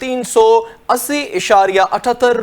380.78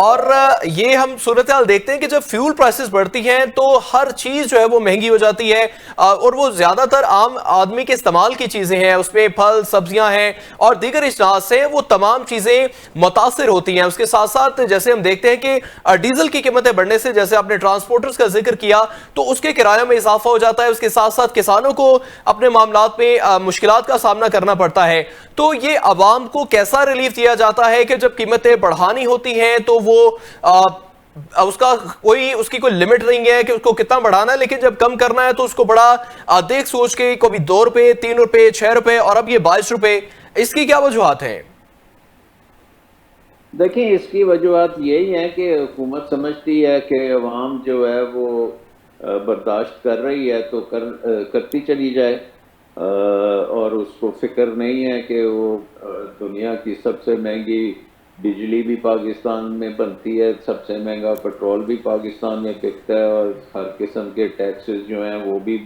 اور یہ ہم صورتحال دیکھتے ہیں کہ جب فیول پرائسز بڑھتی ہیں تو ہر چیز جو ہے وہ مہنگی ہو جاتی ہے، اور وہ زیادہ تر عام آدمی کے استعمال کی چیزیں ہیں، اس میں پھل سبزیاں ہیں اور دیگر اجناس ہیں، وہ تمام چیزیں متاثر ہوتی ہیں۔ اس کے ساتھ ساتھ جیسے ہم دیکھتے ہیں کہ ڈیزل کی قیمتیں بڑھنے سے، جیسے آپ نے ٹرانسپورٹرز کا ذکر کیا، تو اس کے کرایوں میں اضافہ ہو جاتا ہے، اس کے ساتھ ساتھ کسانوں کو اپنے معاملات میں مشکلات کا سامنا کرنا پڑتا ہے۔ تو یہ عوام کو کیسا ریلیف دیا جاتا ہے کہ جب قیمتیں بڑھانی ہوتی ہیں تو وہ اس کی کوئی لمٹ نہیں ہے کہ اس کو کتنا بڑھانا ہے، لیکن جب کم کرنا ہے تو اس کو بڑا دیکھ سوچ کے، کبھی 2 روپے 3 روپے 6 روپے اور اب یہ 22 روپے، اس کی کیا وجوہات ہیں؟ دیکھیں، اس کی وجوہات یہی ہیں کہ حکومت سمجھتی ہے کہ عوام جو ہے وہ برداشت کر رہی ہے تو کرتی چلی جائے، اور اس کو فکر نہیں ہے کہ وہ دنیا کی سب سے مہنگی بجلی بھی پاکستان میں بنتی ہے، سب سے مہنگا پیٹرول بھی پاکستان میں بکتا ہے، اور ہر قسم کے ٹیکسز جو ہیں وہ بھی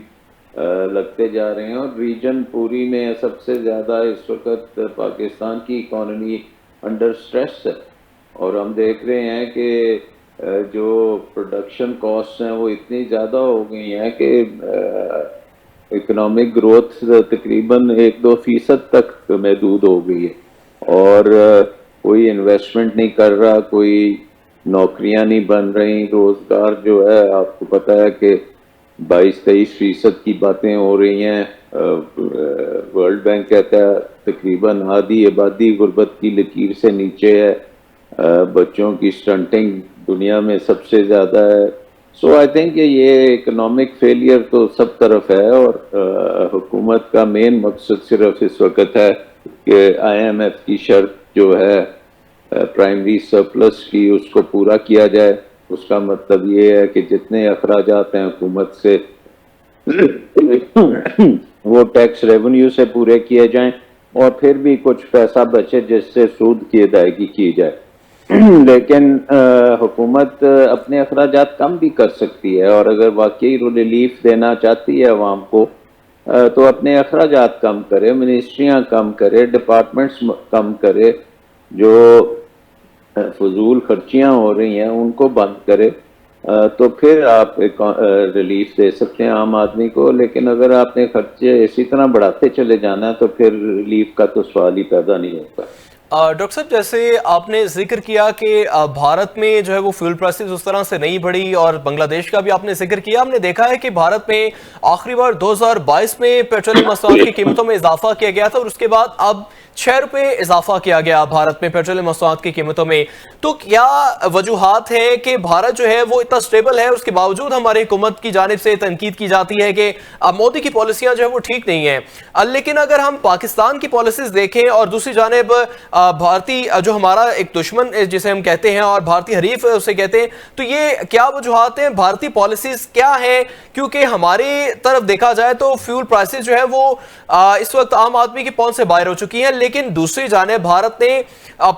لگتے جا رہے ہیں، اور ریجن پوری میں سب سے زیادہ اس وقت پاکستان کی اکانومی انڈر سٹریس ہے، اور ہم دیکھ رہے ہیں کہ جو پروڈکشن کاسٹ ہیں وہ اتنی زیادہ ہو گئی ہیں کہ اکنامک گروتھ تقریباً 1-2% تک محدود ہو گئی ہے، اور کوئی انویسٹمنٹ نہیں کر رہا، کوئی نوکریاں نہیں بن رہی، روزگار جو ہے آپ کو پتہ ہے کہ 22-23% کی باتیں ہو رہی ہیں۔ ورلڈ بینک کہتا ہے تقریباً آدھی آبادی غربت کی لکیر سے نیچے ہے، بچوں کی سٹنٹنگ دنیا میں سب سے زیادہ ہے۔ سو آئی تھنک کہ یہ اکنامک فیلئر تو سب طرف ہے، اور حکومت کا مین مقصد صرف اس وقت ہے کہ IMF کی شرط جو ہے پرائمری سرپلس کی، اس کو پورا کیا جائے۔ اس کا مطلب یہ ہے کہ جتنے اخراجات ہیں حکومت سے وہ ٹیکس ریونیو سے پورے کیے جائیں، اور پھر بھی کچھ پیسہ بچے جس سے سود کی ادائیگی کی جائے۔ لیکن حکومت اپنے اخراجات کم بھی کر سکتی ہے، اور اگر واقعی ریلیف دینا چاہتی ہے عوام کو تو اپنے اخراجات کم کرے، منسٹریاں کم کرے، ڈپارٹمنٹس کم کرے، جو فضول خرچیاں ہو رہی ہیں ان کو بند کرے، تو پھر آپ ریلیف دے سکتے ہیں عام آدمی کو۔ لیکن اگر آپ نے خرچے اسی طرح بڑھاتے چلے جانا تو پھر ریلیف کا تو سوال ہی پیدا نہیں ہوتا۔ ڈاکٹر صاحب، جیسے آپ نے ذکر کیا کہ بھارت میں جو ہے وہ فیول پرائسز اس طرح سے نہیں بڑھی، اور بنگلہ دیش کا بھی آپ نے ذکر کیا، ہم نے دیکھا ہے کہ بھارت میں آخری بار 2022 میں پیٹرولیم مصنوعات کی قیمتوں میں اضافہ کیا گیا تھا، اور اس کے بعد اب 6 روپے اضافہ کیا گیا بھارت میں پیٹرولیم مصنوعات کی قیمتوں میں۔ تو کیا وجوہات ہیں کہ بھارت جو ہے وہ اتنا سٹیبل ہے، اس کے باوجود ہماری حکومت کی جانب سے تنقید کی جاتی ہے کہ مودی کی پالیسیاں جو ہے وہ ٹھیک نہیں ہیں؟ لیکن اگر ہم پاکستان کی پالیسیز دیکھیں، اور دوسری جانب بھارتی جو ہمارا ایک دشمن جسے ہم کہتے ہیں اور بھارتی حریف اسے کہتے ہیں، تو یہ کیا وجوہات ہیں؟ بھارتی پالیسیز کیا ہیں؟ کیونکہ ہماری طرف دیکھا جائے تو فیول پرائسز جو ہے وہ اس وقت عام آدمی کی پہنچ سے باہر ہو چکی ہیں، لیکن دوسری جانب بھارت نے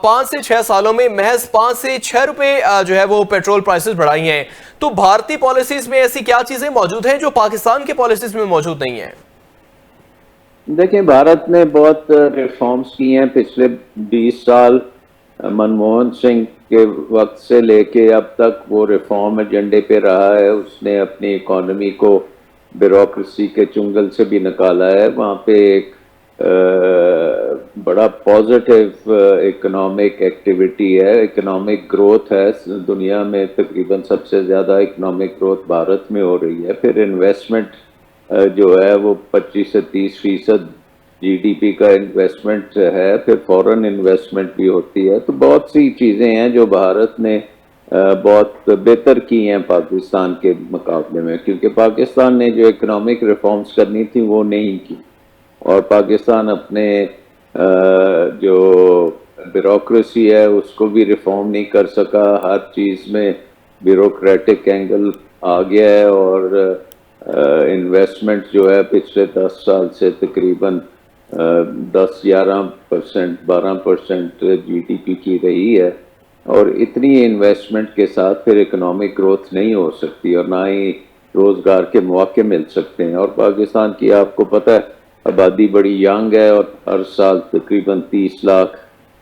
5 سے 6 سالوں میں محض 5 سے 6 روپے جو ہے وہ پیٹرول پرائسز بڑھائی ہیں۔ تو بھارتی پالیسیز میں ایسی کیا چیزیں موجود ہیں جو پاکستان کے پالیسیز میں موجود نہیں ہیں؟ دیکھیں، بھارت نے بہت ریفارمز کی ہیں پچھلے 20 سال، منموہن سنگھ کے وقت سے لے کے اب تک وہ ریفارم ایجنڈے پہ رہا ہے۔ اس نے اپنی اکانومی کو بیوروکریسی کے چنگل سے بھی نکالا ہے، وہاں پہ ایک بڑا پازیٹیو اکنامک ایکٹیویٹی ہے، اکنامک گروتھ ہے، دنیا میں تقریباً سب سے زیادہ اکنامک گروتھ بھارت میں ہو رہی ہے۔ پھر انویسٹمنٹ جو ہے وہ 25 سے 30% GDP کا انویسٹمنٹ ہے، پھر فورن انویسٹمنٹ بھی ہوتی ہے۔ تو بہت سی چیزیں ہیں جو بھارت نے بہت بہتر کی ہیں پاکستان کے مقابلے میں، کیونکہ پاکستان نے جو اکنامک ریفارمز کرنی تھی وہ نہیں کی، اور پاکستان اپنے جو بیوروکریسی ہے اس کو بھی ریفارم نہیں کر سکا، ہر چیز میں بیوروکریٹک اینگل آ گیا ہے، اور انویسٹمنٹ جو ہے پچھلے 10 سال سے تقریباً 10-11% 12% GDP کی رہی ہے، اور اتنی انویسٹمنٹ کے ساتھ پھر اکنامک گروتھ نہیں ہو سکتی، اور نہ ہی روزگار کے مواقع مل سکتے ہیں۔ اور پاکستان کی آپ کو پتہ ہے آبادی بڑی ینگ ہے، اور ہر سال تقریباً 30 لاکھ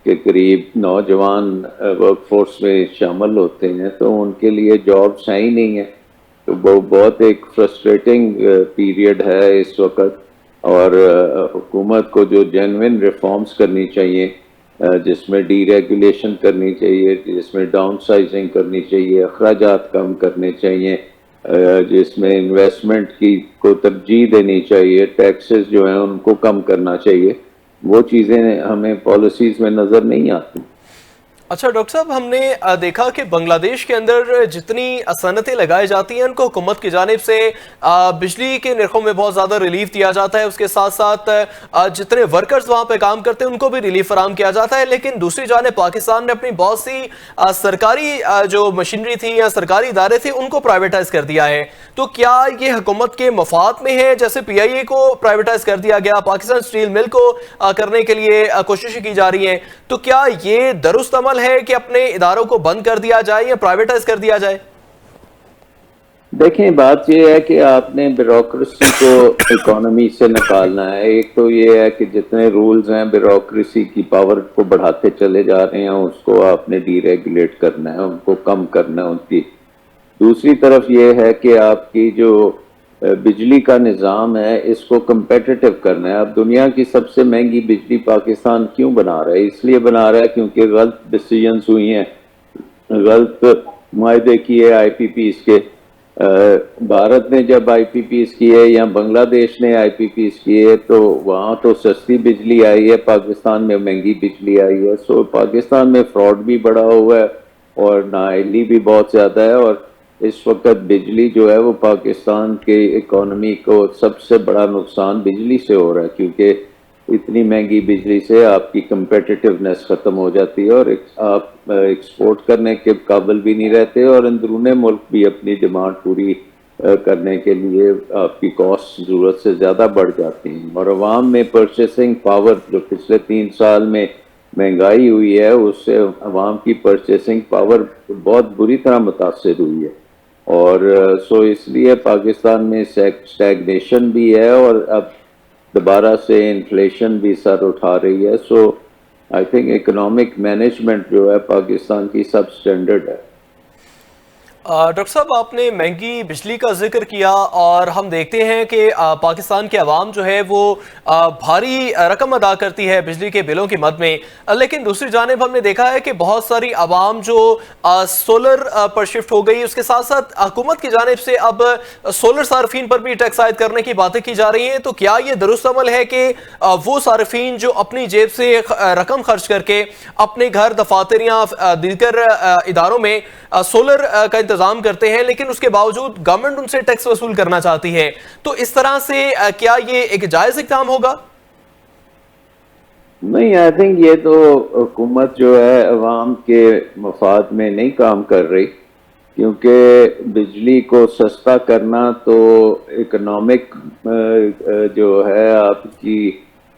کے قریب نوجوان ورک فورس میں شامل ہوتے ہیں، تو ان کے لیے جابس ہیں ہی نہیں ہیں. تو وہ بہت ایک فرسٹریٹنگ پیریڈ ہے اس وقت. اور حکومت کو جو جینوئن ریفارمز کرنی چاہیے، جس میں ڈی ریگولیشن کرنی چاہیے، جس میں ڈاؤن سائزنگ کرنی چاہیے، اخراجات کم کرنے چاہیے، جس میں انویسٹمنٹ کی کو ترجیح دینی چاہیے، ٹیکسز جو ہیں ان کو کم کرنا چاہیے، وہ چیزیں ہمیں پالیسیز میں نظر نہیں آتی. اچھا ڈاکٹر صاحب، ہم نے دیکھا کہ بنگلہ دیش کے اندر جتنی صنعتیں لگائی جاتی ہیں ان کو حکومت کی جانب سے بجلی کے نرخوں میں بہت زیادہ ریلیف دیا جاتا ہے. اس کے ساتھ ساتھ جتنے ورکرز وہاں پہ کام کرتے ہیں ان کو بھی ریلیف فراہم کیا جاتا ہے. لیکن دوسری جانب پاکستان نے اپنی بہت سی سرکاری جو مشینری تھی یا سرکاری ادارے تھے ان کو پرائیویٹائز کر دیا ہے. تو کیا یہ حکومت کے مفاد میں ہے؟ جیسے پی آئی اے کو پرائیویٹائز کر دیا گیا، پاکستان اسٹیل مل کو کرنے کے لیے کوششیں کی جا رہی ہیں، تو کیا یہ درست عمل ہے کہ اپنے اداروں کو بند کر دیا جائے یا پرائیویٹائز کر دیا جائے؟ دیکھیں، بات یہ ہے کہ آپ نے بیوروکریسی کو اکانومی سے نکالنا ہے. ایک تو یہ ہے کہ جتنے رولز ہیں بیوروکریسی کی پاور کو بڑھاتے چلے جا رہے ہیں، اس کو آپ نے ڈی ریگولیٹ کرنا ہے، ان کو کم کرنا ہے ان کی. دوسری طرف یہ ہے کہ آپ کی جو بجلی کا نظام ہے اس کو کمپیٹیٹو کرنا ہے. اب دنیا کی سب سے مہنگی بجلی پاکستان کیوں بنا رہا ہے؟ اس لیے بنا رہا ہے کیونکہ غلط ڈیسیجنز ہوئی ہیں، غلط معاہدے کیے آئی پی پیز کے. بھارت نے جب آئی پی پیز کیے یا بنگلہ دیش نے آئی پی پیز کیے تو وہاں تو سستی بجلی آئی ہے، پاکستان میں مہنگی بجلی آئی ہے. سو پاکستان میں فراڈ بھی بڑا ہوا ہے اور نااہلی بھی بہت زیادہ ہے. اور اس وقت بجلی جو ہے وہ پاکستان کے اکانومی کو سب سے بڑا نقصان بجلی سے ہو رہا ہے، کیونکہ اتنی مہنگی بجلی سے آپ کی کمپیٹیٹیونیس ختم ہو جاتی ہے اور آپ ایکسپورٹ کرنے کے قابل بھی نہیں رہتے، اور اندرون ملک بھی اپنی ڈیمانڈ پوری کرنے کے لیے آپ کی کاسٹ ضرورت سے زیادہ بڑھ جاتی ہیں. اور عوام میں پرچیسنگ پاور جو پچھلے 3 سال میں مہنگائی ہوئی ہے، اس سے عوام کی پرچیسنگ پاور بہت بری طرح متاثر ہوئی ہے. اور سو اس لیے پاکستان میں اسٹیگنیشن بھی ہے اور اب دوبارہ سے انفلیشن بھی سر اٹھا رہی ہے. سو آئی تھنک اکنامک مینجمنٹ جو ہے پاکستان کی سب اسٹینڈرڈ ہے. ڈاکٹر صاحب، آپ نے مہنگی بجلی کا ذکر کیا اور ہم دیکھتے ہیں کہ پاکستان کے عوام جو ہے وہ بھاری رقم ادا کرتی ہے بجلی کے بلوں کی مد میں. لیکن دوسری جانب ہم نے دیکھا ہے کہ بہت ساری عوام جو سولر پر شفٹ ہو گئی، اس کے ساتھ ساتھ حکومت کی جانب سے اب سولر صارفین پر بھی ٹیکس عائد کرنے کی باتیں کی جا رہی ہیں. تو کیا یہ درست عمل ہے کہ وہ صارفین جو اپنی جیب سے رقم خرچ کر کے اپنے گھر، دفاتر یا دیگر اداروں میں سولر کا انتظام کرتے ہیں، لیکن اس کے باوجود گورنمنٹ ان سے ٹیکس وصول کرنا چاہتی ہے، تو اس طرح سے کیا یہ ایک جائز اقدام ہوگا؟ نہیں، آئی تھنک یہ تو حکومت جو ہے عوام کے مفاد میں نہیں کام کر رہی، کیونکہ بجلی کو سستا کرنا تو اکنامک جو ہے آپ کی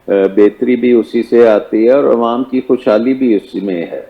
بہتری بھی اسی سے آتی ہے اور عوام کی خوشحالی بھی اسی میں ہے.